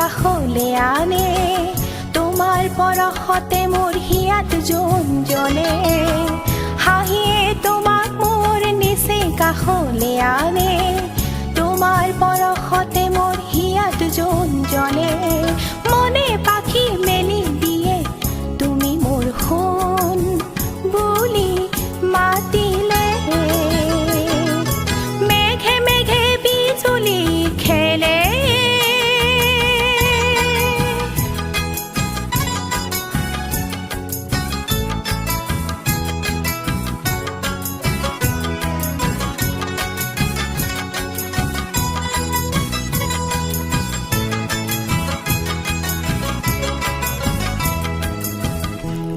কাষলে আনে তোমাৰ পৰশতে মোৰ হিয়াত জোন জ্বলে হাঁহিয়ে তোমাক মোৰ নিচে কাষলে আনে তোমাৰ পৰশতে মোৰ হিয়াত জোন জ্বলে মনে পাখি মেলি দিয়ে তুমি মোৰ সোণ বুলি মাতিলে মেঘে মেঘে বিজুলি খেলে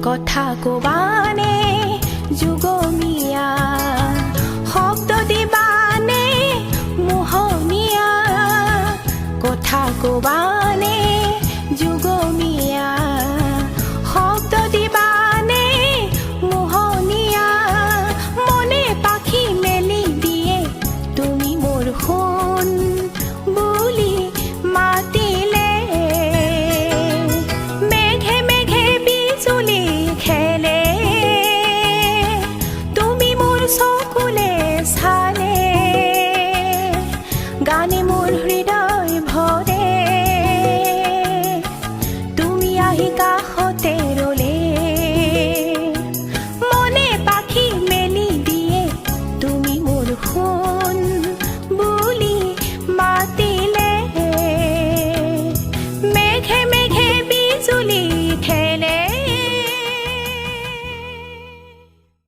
কথা কবানে যুগমীয়া শব্দ দিবানে মোহনীয়া কথা কবানে যুগমীয়া শব্দ দিবানে মোহনীয়া মনে পাখি মেলি দিয়ে তুমি মোৰ সোণ বুলি মাতিলে মেঘে মেঘে বিজুলি খেলে তুমি মোৰ চকুলে চালে গানে মোৰ হৃদয় ভৰে তুমি আহি কাষতে ৰলে মনে পাখি মেলি দিয়ে তুমি মোৰ সোণ বুলি মাতিলে মেঘে